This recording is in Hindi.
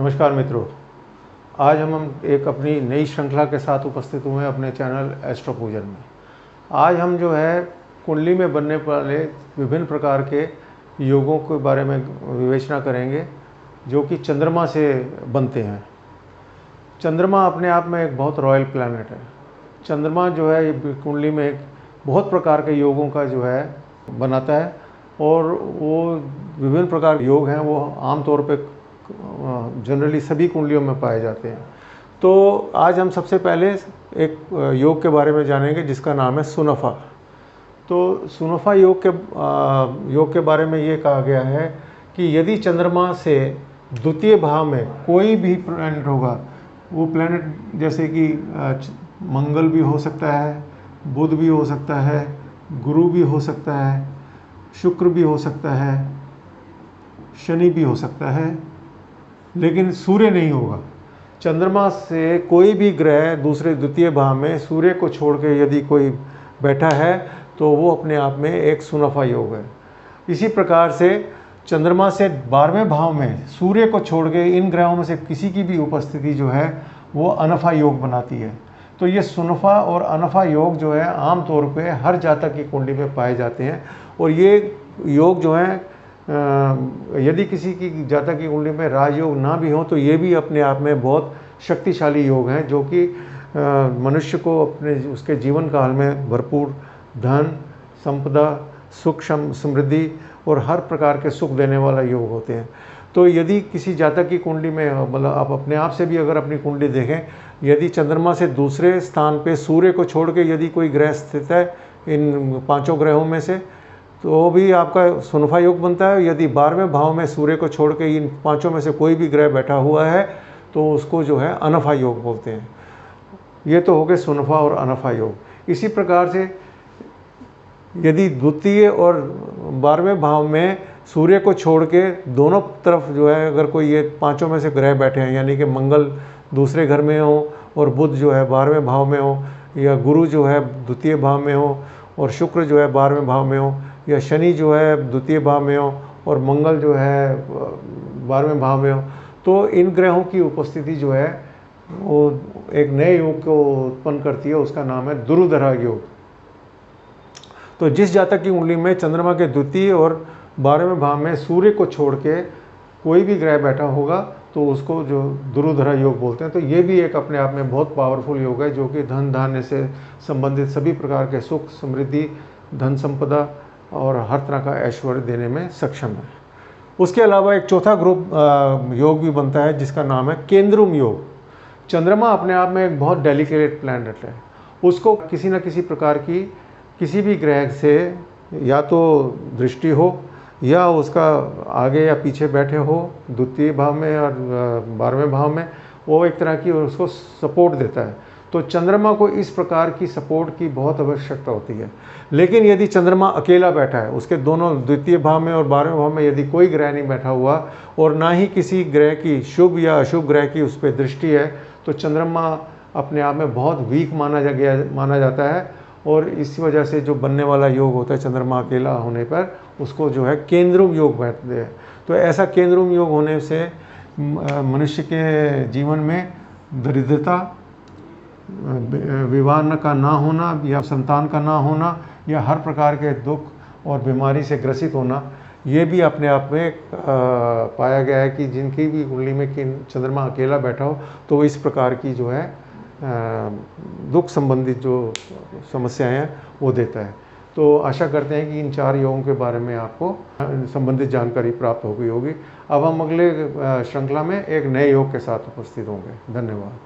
नमस्कार मित्रों, आज हम एक अपनी नई श्रृंखला के साथ उपस्थित हुए हैं अपने चैनल एस्ट्रो पूजन में। आज हम जो है कुंडली में बनने वाले विभिन्न प्रकार के योगों के बारे में विवेचना करेंगे जो कि चंद्रमा से बनते हैं। चंद्रमा अपने आप में एक बहुत रॉयल प्लैनेट है। चंद्रमा जो है कुंडली में एक बहुत प्रकार के योगों का जो है बनाता है और वो विभिन्न प्रकार के योग हैं वो आमतौर पे जनरली सभी कुंडलियों में पाए जाते हैं। तो आज हम सबसे पहले एक योग के बारे में जानेंगे जिसका नाम है सुनफा। तो सुनफा योग के बारे में ये कहा गया है कि यदि चंद्रमा से द्वितीय भाव में कोई भी प्लैनेट होगा, वो प्लैनेट जैसे कि मंगल भी हो सकता है, बुध भी हो सकता है, गुरु भी हो सकता है, शुक्र भी हो सकता है, शनि भी हो सकता है, लेकिन सूर्य नहीं होगा। चंद्रमा से कोई भी ग्रह दूसरे द्वितीय भाव में सूर्य को छोड़ के यदि कोई बैठा है तो वो अपने आप में एक सुनफा योग है। इसी प्रकार से चंद्रमा से 12वें भाव में सूर्य को छोड़ के इन ग्रहों में से किसी की भी उपस्थिति जो है वो अनफा योग बनाती है। तो ये सुनफा और अनफा योग जो है आमतौर पे हर जातक की कुंडली में पाए जाते हैं। और ये योग जो है यदि किसी की जातक की कुंडली में राजयोग ना भी हो तो ये भी अपने आप में बहुत शक्तिशाली योग हैं जो कि मनुष्य को अपने उसके जीवन काल में भरपूर धन, संपदा, सुख, समृद्धि और हर प्रकार के सुख देने वाला योग होते हैं। तो यदि किसी जातक की कुंडली में मतलब आप अपने आप से भी अगर अपनी कुंडली देखें, यदि चंद्रमा से दूसरे स्थान पे सूर्य को छोड़ के यदि कोई ग्रह स्थित है इन 5 ग्रहों में से तो भी आपका सुनफा योग बनता है। यदि 12वें भाव में सूर्य को छोड़ के इन 5 में से कोई भी ग्रह बैठा हुआ है तो उसको जो है अनफा योग बोलते हैं। ये तो हो गए सुनफा और अनफा योग। इसी प्रकार से यदि द्वितीय और 12वें भाव में सूर्य को छोड़ के दोनों तरफ जो है अगर कोई ये 5 में से ग्रह बैठे हैं, यानी कि मंगल दूसरे घर में हो और बुध जो है 12वें भाव में हो, या गुरु जो है द्वितीय भाव में हो और शुक्र जो है 12वें भाव में हो, या शनि जो है द्वितीय भाव में हो और मंगल जो है 12वें भाव में हो, तो इन ग्रहों की उपस्थिति जो है वो एक नए योग को उत्पन्न करती है। उसका नाम है दुरुधरा योग। तो जिस जातक की कुंडली में चंद्रमा के द्वितीय और 12वें भाव में सूर्य को छोड़ के कोई भी ग्रह बैठा होगा तो उसको जो दुरुधरा योग बोलते हैं। तो ये भी एक अपने आप में बहुत पावरफुल योग है जो कि धन धान्य से संबंधित सभी प्रकार के सुख, समृद्धि, धन संपदा और हर तरह का ऐश्वर्य देने में सक्षम है। उसके अलावा एक चौथा ग्रुप योग भी बनता है जिसका नाम है केंद्रुम योग। चंद्रमा अपने आप में एक बहुत डेलिकेट प्लैनेट है। उसको किसी न किसी प्रकार की किसी भी ग्रह से या तो दृष्टि हो या उसका आगे या पीछे बैठे हो द्वितीय भाव में और 12वें भाव में, वो एक तरह की उसको सपोर्ट देता है। तो चंद्रमा को इस प्रकार की सपोर्ट की बहुत आवश्यकता होती है। लेकिन यदि चंद्रमा अकेला बैठा है, उसके दोनों द्वितीय भाव में और 12वें भाव में यदि कोई ग्रह नहीं बैठा हुआ और ना ही किसी ग्रह की शुभ या अशुभ ग्रह की उस पर दृष्टि है, तो चंद्रमा अपने आप में बहुत वीक माना जाता है। और इसी वजह से जो बनने वाला योग होता है चंद्रमा अकेला होने पर, उसको जो है केंद्रुम योग कहते हैं। तो ऐसा केंद्रुम योग होने से मनुष्य के जीवन में दरिद्रता, विवाह का ना होना या संतान का ना होना या हर प्रकार के दुख और बीमारी से ग्रसित होना, ये भी अपने आप में पाया गया है कि जिनकी भी कुंडली में चंद्रमा अकेला बैठा हो तो वो इस प्रकार की जो है दुख संबंधित जो समस्याएं हैं वो देता है। तो आशा करते हैं कि इन 4 योगों के बारे में आपको संबंधित जानकारी प्राप्त हो गई होगी। अब हम अगले श्रृंखला में एक नए योग के साथ उपस्थित होंगे। धन्यवाद।